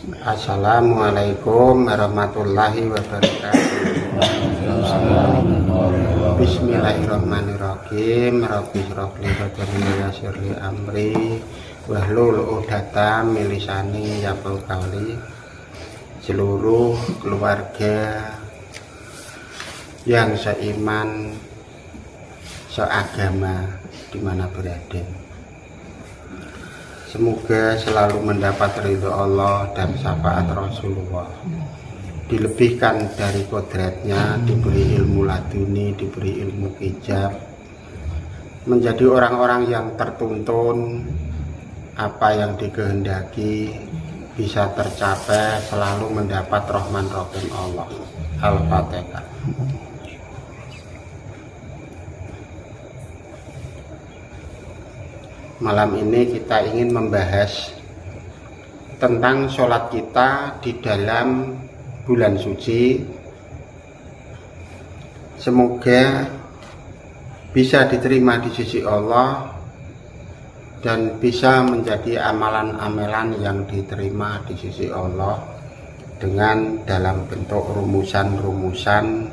Assalamualaikum warahmatullahi wabarakatuh. Bismillahirrahmanirrahim. Rabbi shrah li sadri wa yassir li amri wahlul 'uqdatam min lisani yafqahu qawli. Seluruh keluarga yang seiman, seagama di mana berada, semoga selalu mendapat ridho Allah dan syafaat Rasulullah, dilebihkan dari kodratnya, diberi ilmu laduni, diberi ilmu hijab, menjadi orang-orang yang tertuntun, apa yang dikehendaki bisa tercapai, selalu mendapat rahman rahim Allah. Al-Fatihah. Malam ini kita ingin membahas tentang sholat kita di dalam bulan suci. Semoga bisa diterima di sisi Allah dan bisa menjadi amalan-amalan yang diterima di sisi Allah dengan dalam bentuk rumusan-rumusan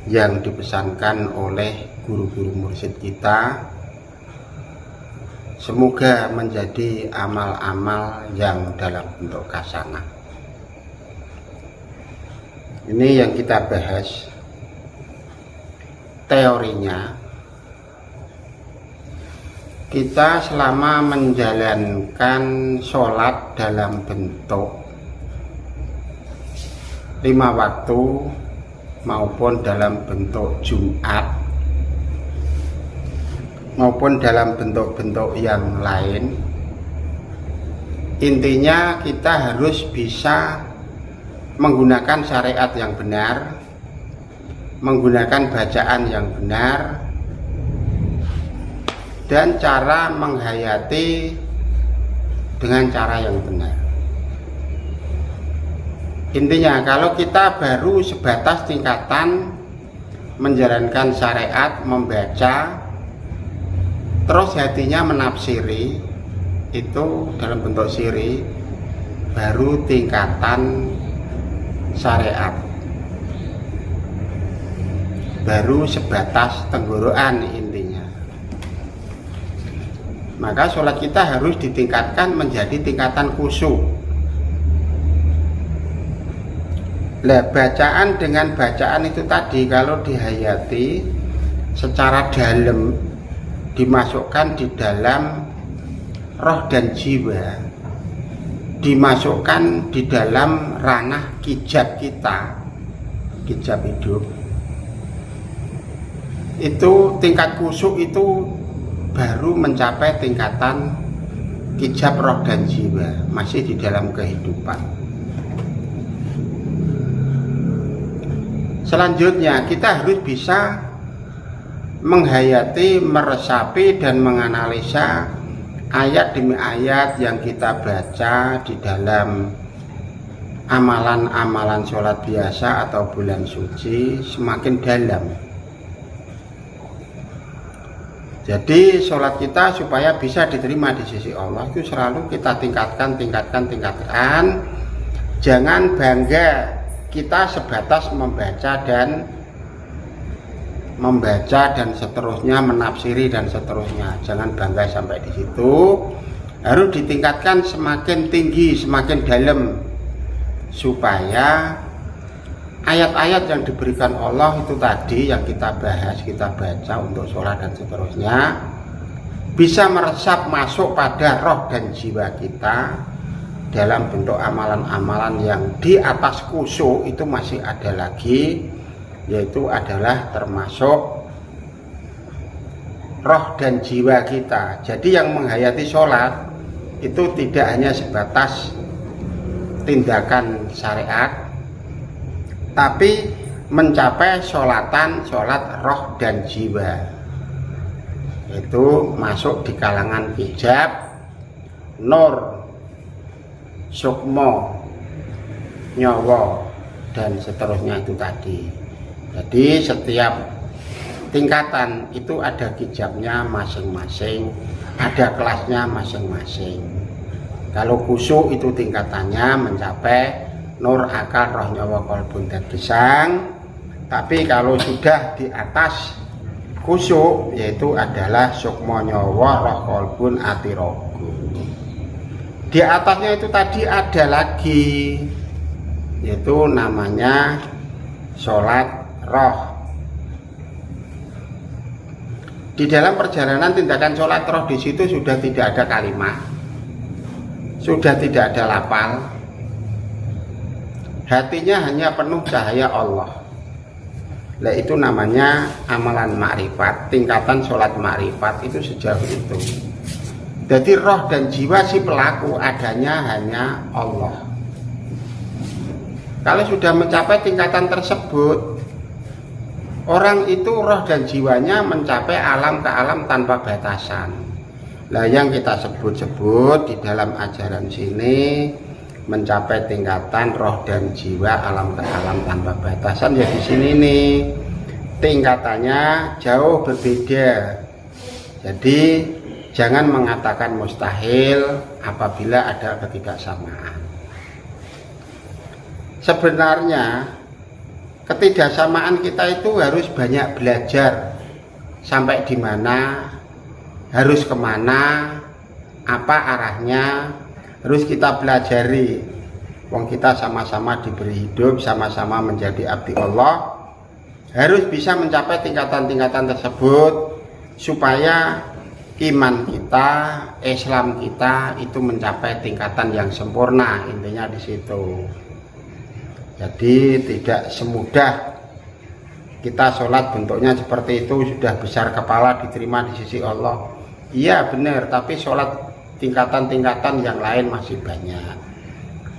yang dipesankan oleh guru-guru mursyid kita. Semoga menjadi amal-amal yang dalam bentuk hasanah. Ini yang kita bahas teorinya. Kita selama menjalankan sholat dalam bentuk 5 waktu maupun dalam bentuk Jumat maupun dalam bentuk-bentuk yang lain, intinya kita harus bisa menggunakan syariat yang benar, menggunakan bacaan yang benar, dan cara menghayati dengan cara yang benar. Intinya kalau kita baru sebatas tingkatan menjalankan syariat, membaca, terus hatinya menafsiri, itu dalam bentuk siri, baru tingkatan syariat, baru sebatas tenggorokan intinya. Maka sholat kita harus ditingkatkan menjadi tingkatan khusyuk. Lah, bacaan dengan bacaan itu tadi kalau dihayati secara dalam, dimasukkan di dalam roh dan jiwa, dimasukkan di dalam ranah kijab kita, kijab hidup, itu tingkat khusyuk itu baru mencapai tingkatan kijab roh dan jiwa, masih di dalam kehidupan. Selanjutnya kita harus bisa menghayati, meresapi, dan menganalisa ayat demi ayat yang kita baca di dalam amalan-amalan sholat biasa atau bulan suci semakin dalam. Jadi sholat kita supaya bisa diterima di sisi Allah itu selalu kita tingkatkan. Jangan bangga kita sebatas membaca dan seterusnya, menafsiri dan seterusnya. Jangan bangga sampai di situ. Harus ditingkatkan semakin tinggi, semakin dalam, supaya ayat-ayat yang diberikan Allah itu tadi yang kita bahas, kita baca untuk sholat dan seterusnya, bisa meresap masuk pada roh dan jiwa kita dalam bentuk amalan-amalan yang di atas khusyuk. Itu masih ada lagi, yaitu adalah termasuk roh dan jiwa kita. Jadi yang menghayati sholat itu tidak hanya sebatas tindakan syariat, tapi mencapai sholat roh dan jiwa. Itu masuk di kalangan hijab, nur, sukmo, nyawa, dan seterusnya itu tadi. Jadi setiap tingkatan itu ada hijabnya masing-masing, ada kelasnya masing-masing. Kalau khusyuk itu tingkatannya mencapai nur akal roh nyawa qalbun dan gesang. Tapi kalau sudah di atas khusyuk, yaitu adalah sukma nyawa roh qalbun ati raga. Di atasnya itu tadi ada lagi, yaitu namanya sholat roh. Di dalam perjalanan tindakan sholat roh di situ sudah tidak ada kalimat, sudah tidak ada lafal, hatinya hanya penuh cahaya Allah. Nah, itu namanya amalan makrifat, tingkatan sholat makrifat itu sejauh itu. Jadi roh dan jiwa si pelaku adanya hanya Allah. Kalau sudah mencapai tingkatan tersebut, orang itu roh dan jiwanya mencapai alam ke alam tanpa batasan. Nah, yang kita sebut-sebut di dalam ajaran sini mencapai tingkatan roh dan jiwa alam ke alam tanpa batasan, ya di sini nih tingkatannya jauh berbeda. Jadi jangan mengatakan mustahil apabila ada ketidaksamaan. Sebenarnya ketidaksamaan kita itu harus banyak belajar, sampai di mana, harus kemana, apa arahnya, harus kita pelajari. Wong kita sama-sama diberi hidup, sama-sama menjadi abdi Allah, harus bisa mencapai tingkatan-tingkatan tersebut supaya iman kita, Islam kita itu mencapai tingkatan yang sempurna. Intinya di situ. Jadi tidak semudah kita sholat bentuknya seperti itu sudah besar kepala diterima di sisi Allah. Iya benar, tapi sholat tingkatan-tingkatan yang lain masih banyak.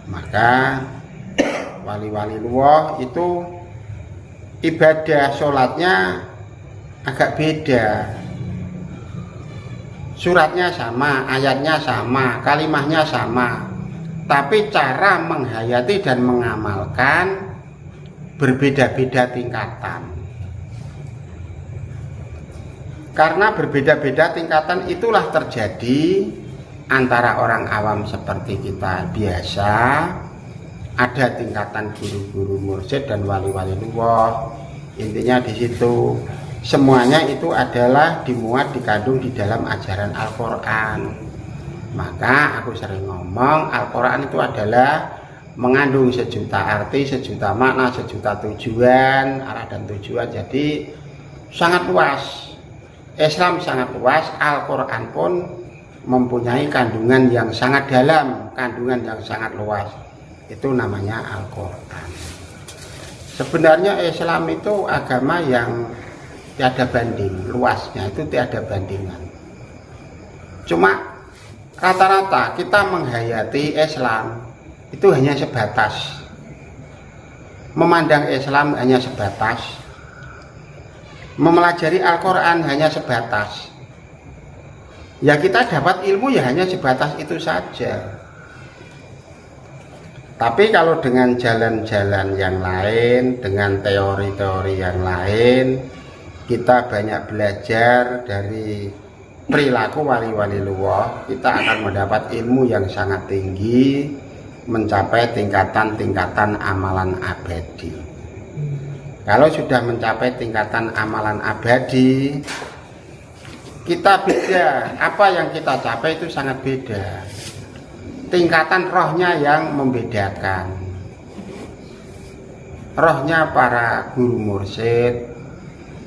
Maka wali-wali Allah itu ibadah sholatnya agak beda. Suratnya sama, ayatnya sama, kalimahnya sama, tapi cara menghayati dan mengamalkan berbeda-beda tingkatan. Karena berbeda-beda tingkatan itulah terjadi antara orang awam seperti kita biasa, ada tingkatan guru-guru mursyid dan wali-wali Allah. Intinya di situ semuanya itu adalah dimuat, dikandung di dalam ajaran Al-Quran. Maka aku sering ngomong, Al-Quran itu adalah mengandung sejuta arti, sejuta makna, sejuta tujuan, arah dan tujuan. Jadi sangat luas. Islam sangat luas, Al-Quran pun mempunyai kandungan yang sangat dalam, kandungan yang sangat luas. Itu namanya Al-Quran. Sebenarnya Islam itu agama yang tiada banding, luasnya itu tiada bandingan. Cuma rata-rata kita menghayati Islam itu hanya sebatas, memandang Islam hanya sebatas, mempelajari Al-Quran hanya sebatas. Ya kita dapat ilmu ya hanya sebatas itu saja. Tapi kalau dengan jalan-jalan yang lain, dengan teori-teori yang lain, kita banyak belajar dari perilaku wali-wali Allah, kita akan mendapat ilmu yang sangat tinggi, mencapai tingkatan-tingkatan amalan abadi. Kalau sudah mencapai tingkatan amalan abadi, kita beda, apa yang kita capai itu sangat beda. Tingkatan rohnya yang membedakan. Rohnya para guru mursyid,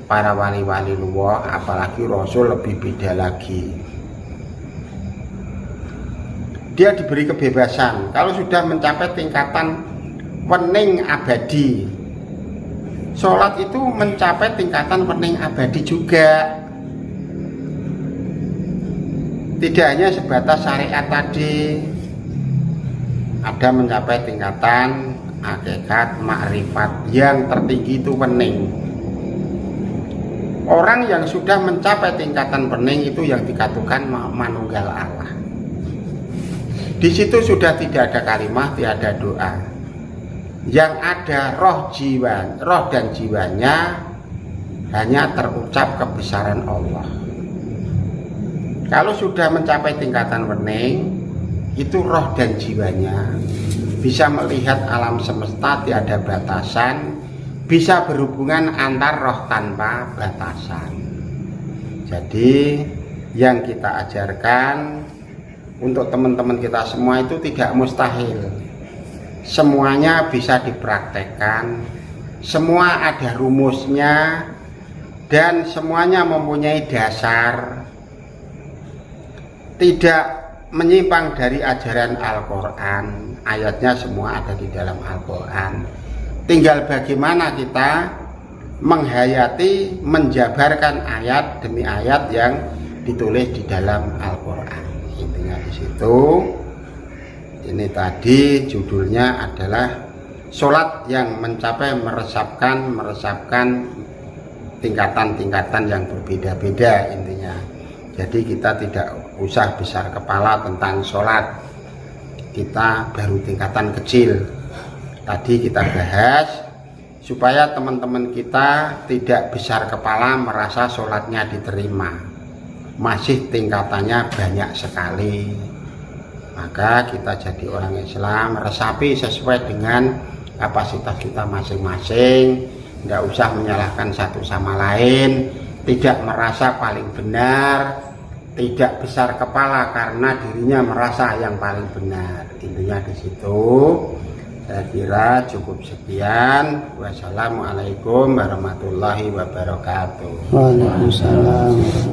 para wali-wali Allah, apalagi Rasul lebih beda lagi. Dia diberi kebebasan. Kalau sudah mencapai tingkatan wening abadi, sholat itu mencapai tingkatan wening abadi juga. Tidak hanya sebatas syariat tadi, ada mencapai tingkatan hakikat makrifat yang tertinggi itu wening. Orang yang sudah mencapai tingkatan wening itu yang dikatakan manunggal Allah. Di situ sudah tidak ada kalimat, tidak ada doa. Yang ada roh dan jiwanya hanya terucap kebesaran Allah. Kalau sudah mencapai tingkatan wening, itu roh dan jiwanya, bisa melihat alam semesta tiada batasan, bisa berhubungan antar roh tanpa batasan. Jadi yang kita ajarkan untuk teman-teman kita semua itu tidak mustahil, semuanya bisa dipraktekkan, semua ada rumusnya, dan semuanya mempunyai dasar, tidak menyimpang dari ajaran Al-Quran. Ayatnya semua ada di dalam Al-Quran, tinggal bagaimana kita menghayati, menjabarkan ayat demi ayat yang ditulis di dalam Al-Quran. Intinya di situ. Ini tadi judulnya adalah sholat yang mencapai meresapkan tingkatan-tingkatan yang berbeda-beda intinya. Jadi kita tidak usah besar kepala tentang sholat, kita baru tingkatan kecil. Tadi kita bahas supaya teman-teman kita tidak besar kepala merasa sholatnya diterima, masih tingkatannya banyak sekali. Maka kita jadi orang Islam, resapi sesuai dengan kapasitas kita masing-masing, tidak usah menyalahkan satu sama lain, tidak merasa paling benar, tidak besar kepala karena dirinya merasa yang paling benar. Intinya di situ. Saya kira cukup sekian. Wassalamualaikum warahmatullahi wabarakatuh. Waalaikumsalam.